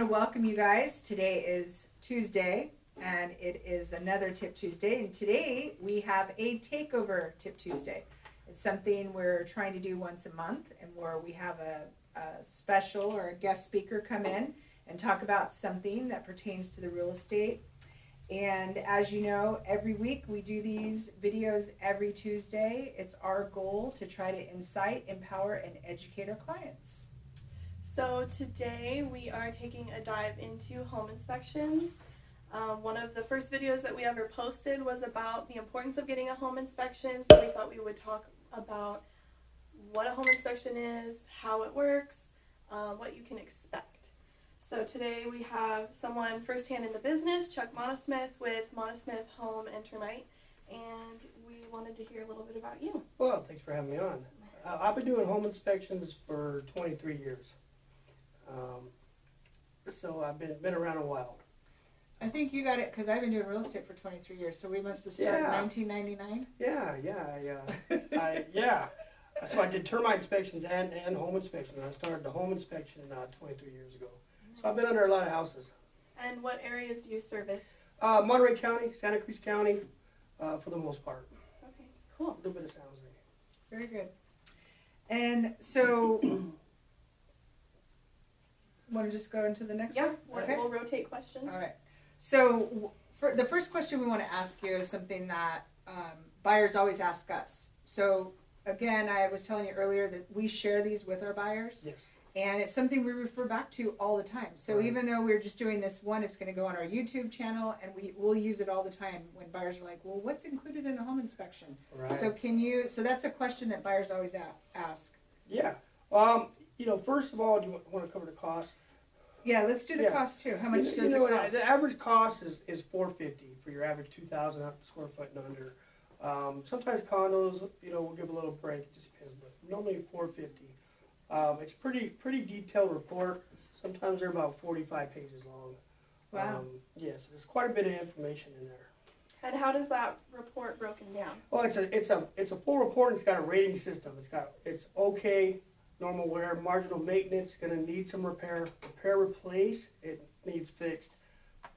want to welcome you guys. Today is Tuesday, and it is another Tip Tuesday. And today we have a Takeover Tip Tuesday. It's something we're trying to do once a month, and where we have a special or a guest speaker come in and talk about something that pertains to the real estate. And as you know, every week we do these videos every Tuesday. It's our goal to try to incite, empower, and educate our clients. So today we are taking a dive into home inspections. One of the first videos that we ever posted was about the importance of getting a home inspection. So we thought we would talk about what a home inspection is, how it works, what you can expect. So today we have someone firsthand in the business, Chuck Monasmith with Monasmith Home and Termite, and we wanted to hear a little bit about you. Well, thanks for having me on. I've been doing home inspections for 23 years. So I've been around a while. I think you got it because I've been doing real estate for 23 years, so we must have started in 1999. Yeah. So I did termite inspections and home inspections. I started the home inspection 23 years ago. So I've been under a lot of houses. And what areas do you service? Monterey County, Santa Cruz County, for the most part. Okay, cool. A little bit of San Jose. Very good. And so, want to just go into the next one? Yeah, we'll rotate questions. All right. So, for the first question we want to ask you is something that buyers always ask us. So, again, I was telling you earlier that we share these with our buyers. Yes. And it's something we refer back to all the time. So right. Even though we're just doing this one, it's going to go on our YouTube channel, and we'll use it all the time when buyers are like, well, what's included in a home inspection? Right. So that's a question that buyers always ask. Yeah. First of all, do you want to cover the cost? Yeah, let's do the cost too. How much does it cost? The average cost is $450 for your average 2,000 square foot and under. Sometimes condos, we'll give a little break. It just depends, but normally $450. It's pretty detailed report. Sometimes they're about 45 pages long. Wow. Yes, there's quite a bit of information in there. And how does that report broken down? Well, it's a full report. And it's got a rating system. It's okay, normal wear, marginal maintenance, going to need some repair, replace, it needs fixed,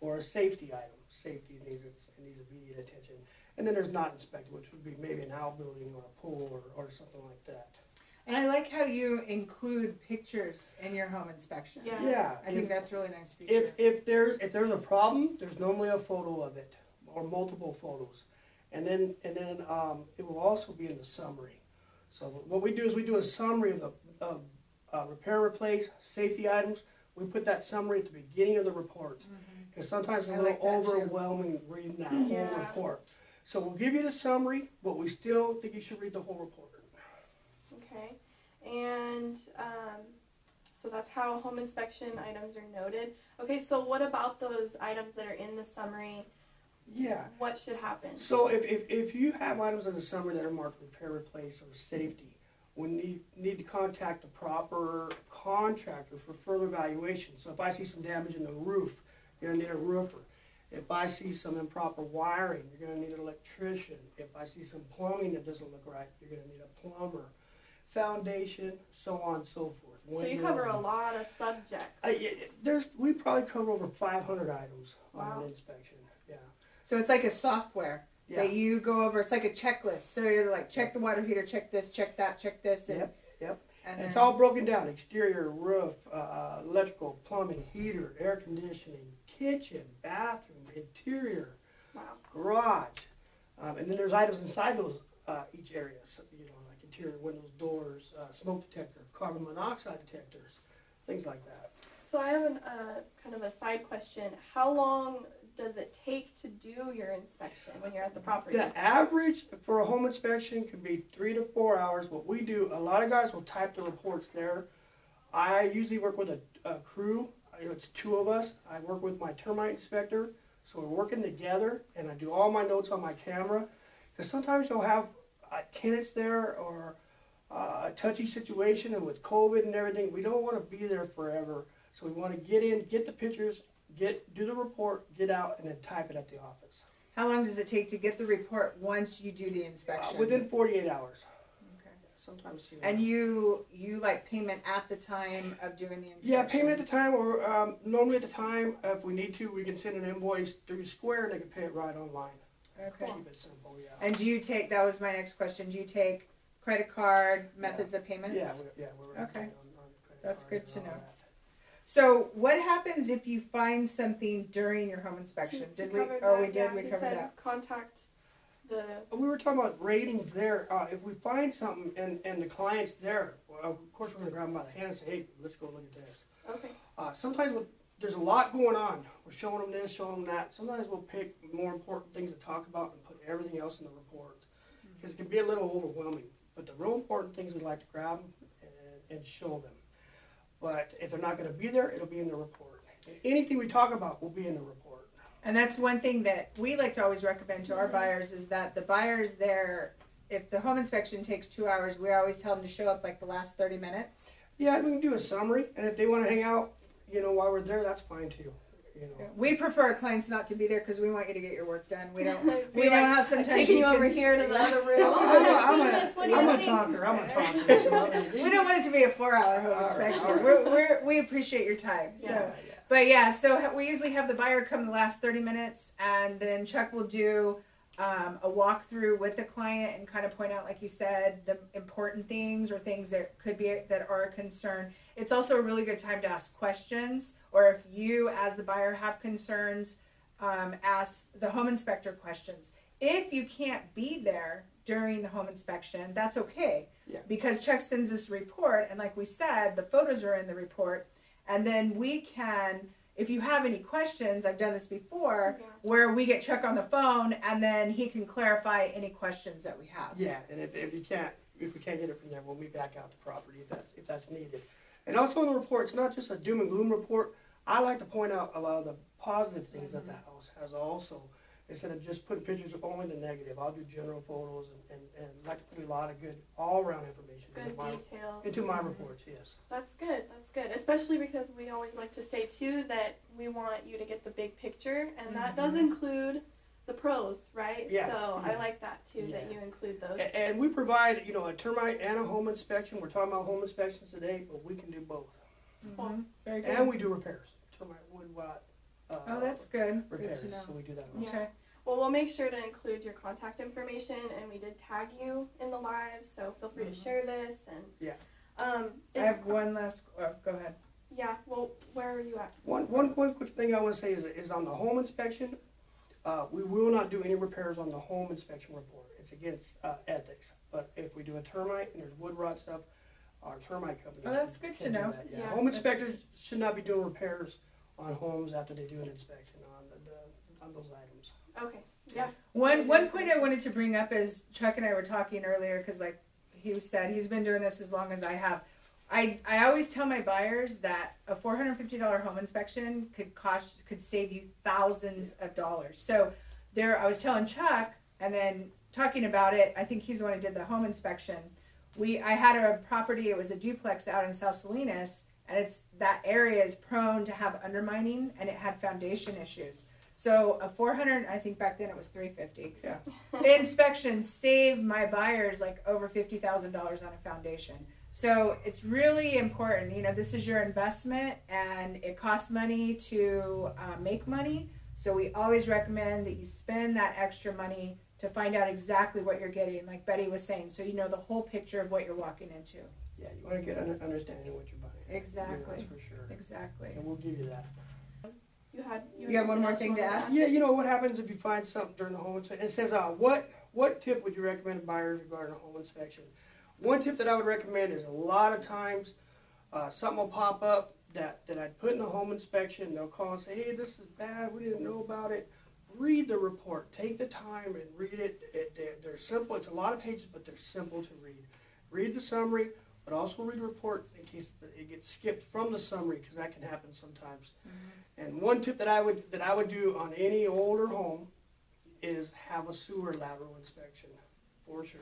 or a safety item. Safety needs immediate attention. And then there's not inspected, which would be maybe an outbuilding or a pool or something like that. And I like how you include pictures in your home inspection. Yeah. I think that's a really nice feature. If there's a problem, there's normally a photo of it or multiple photos, and then it will also be in the summary. So what we do is we do a summary of repair, replace, safety items. We put that summary at the beginning of the report because sometimes it's a little overwhelming reading that whole report. So we'll give you the summary, but we still think you should read the whole report. Okay, and so that's how home inspection items are noted. Okay, so what about those items that are in the summary? Yeah. What should happen? So if you have items in the summary that are marked repair, replace, or safety, we need to contact the proper contractor for further evaluation. So if I see some damage in the roof, you're going to need a roofer. If I see some improper wiring, you're going to need an electrician. If I see some plumbing that doesn't look right, you're going to need a plumber. Foundation, so on and so forth. So you cover a lot of subjects. We probably cover over 500 items on an inspection. Yeah. So it's like a software that you go over. It's like a checklist. So you're like, check the water heater, check this, check that, check this. And, Yep. And it's all broken down: exterior, roof, electrical, plumbing, heater, air conditioning, kitchen, bathroom, interior, garage, and then there's items inside those each area. So, like interior windows, doors, smoke detector, carbon monoxide detectors, things like that. So I have kind of a side question. How long does it take to do your inspection when you're at the property? The average for a home inspection can be 3 to 4 hours. What we do, a lot of guys will type the reports there. I usually work with a crew. It's 2 of us. I work with my termite inspector. So we're working together, and I do all my notes on my camera. Because sometimes you'll have tenants there or a touchy situation, and with COVID and everything, we don't want to be there forever. So we want to get in, get the pictures, do the report, get out, and then type it at the office. How long does it take to get the report once you do the inspection? Within 48 hours. Okay. Yes. sometimes. And you like payment at the time of doing the inspection? Yeah, payment at the time, or normally at the time, if we need to, we can send an invoice through Square and they can pay it right online. Okay. Keep it simple, yeah. And do you take, that was my next question, do you take credit card methods of payments? Yeah, we're Okay. on That's credit good cards to and all know. that. So what happens if you find something during your home inspection? We we covered oh that, we did, yeah. we He covered said that. contact the. We were talking about ratings there. If we find something and the client's there, well, of course we're going to grab them by the hand and say, hey, let's go look at this. Okay. Sometimes there's a lot going on. We're showing them this, showing them that. Sometimes we'll pick more important things to talk about and put everything else in the report. Because it can be a little overwhelming. But the real important things we like to grab them and show them. But if they're not going to be there, it'll be in the report. Anything we talk about will be in the report. And that's one thing that we like to always recommend to our buyers is that the buyers there, if the home inspection takes 2 hours, we always tell them to show up like the last 30 minutes. Yeah, we can do a summary. And if they want to hang out, while we're there, that's fine too. We prefer our clients not to be there because we want you to get your work done. We don't. We We know like, how sometimes taking you can- over here to the other room. I'm a doing? talker. We don't want it to be a 4-hour home All right, inspection. all right. We appreciate your time. Yeah. So, but yeah, so we usually have the buyer come the last 30 minutes, and then Chuck will do a walkthrough with the client and kind of point out, like you said, the important things or things that could be that are a concern. It's also a really good time to ask questions, or if you, as the buyer, have concerns, ask the home inspector questions. If you can't be there during the home inspection, that's okay. Yeah. Because Chuck sends us a report, and like we said, the photos are in the report, and then we can, if you have any questions, I've done this before, where we get Chuck on the phone, and then he can clarify any questions that we have. Yeah, and if we can't get it from there, we'll meet back out the property if that's needed. And also in the report, it's not just a doom and gloom report. I like to point out a lot of the positive things that the house has also. Instead of just putting pictures of only the negative, I'll do general photos and like to put a lot of good all-around information Good details. into my reports, yes. That's good. That's good. Especially because we always like to say too that we want you to get the big picture, and that does include the pros, right? Yeah. So Yeah. I like that too, that you include those. And we provide, a termite and a home inspection. We're talking about home inspections today, but we can do both. Mm-hmm. Very good. And we do repairs. Termite, wood rot. Oh, that's good. Repairs, Good to know. so we do that also. Okay. Well, we'll make sure to include your contact information, and we did tag you in the live, so feel free to share this. And Yeah. I have one last. Go ahead. Yeah. Well, where are you at? One quick thing I want to say is on the home inspection, we will not do any repairs on the home inspection report. It's against ethics. But if we do a termite and there's wood rot stuff, our termite company. Oh, that's good to can do know. that, Yeah. Home inspectors should not be doing repairs on homes after they do an inspection on those items. Okay. Yeah. One point I wanted to bring up is Chuck and I were talking earlier because, like he said, he's been doing this as long as I have. I always tell my buyers that a $450 home inspection could save you thousands of dollars. So I was telling Chuck, and then talking about it, I think he's the one who did the home inspection. I had a property, it was a duplex out in South Salinas, and that area is prone to have undermining, and it had foundation issues. So a 400, I think back then it was 350. Yeah. The inspection saved my buyers like over $50,000 on a foundation. So it's really important. This is your investment, and it costs money to make money. So we always recommend that you spend that extra money to find out exactly what you're getting, like Betty was saying, so you know the whole picture of what you're walking into. Yeah, you want to get an understanding of what you're buying. Exactly. Yeah, that's for sure. Exactly. And we'll give you that. You have one more thing to add? Yeah, what happens if you find something during the home inspection? It says, what tip would you recommend to buyers regarding a home inspection? One tip that I would recommend is a lot of times something will pop up that I'd put in the home inspection. They'll call and say, hey, this is bad. We didn't know about it. Read the report. Take the time and read it. They're simple. It's a lot of pages, but they're simple to read. Read the summary, but also read the report in case it gets skipped from the summary, because that can happen sometimes. Mm-hmm. And one tip that I would do on any older home is have a sewer lateral inspection, for sure.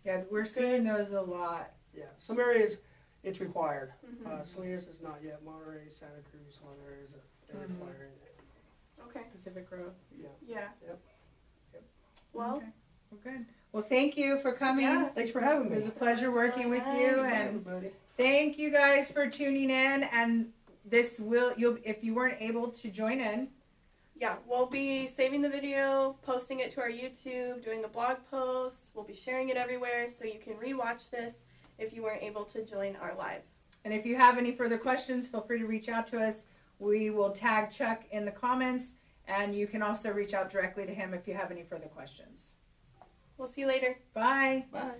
Yeah, we're seeing those a lot. Yeah, some areas it's required. Mm-hmm. Salinas is not yet. Monterey, Santa Cruz, some other areas they're requiring it. Okay. Pacific Grove. Yeah. Yeah. Yep. Well, Okay. Well, good. Well, thank you for coming. Yeah. Thanks for having It me. was a pleasure working with nice. you, Bye, and everybody. thank you guys for tuning in. And this you'll if you weren't able to join in, Yeah, we'll be saving the video, posting it to our YouTube, doing a blog post. We'll be sharing it everywhere so you can rewatch this if you weren't able to join our live. and if you have any further questions, feel free to reach out to us. We will tag Chuck in the comments, and you can also reach out directly to him if you have any further questions. We'll see you later. Bye. Bye.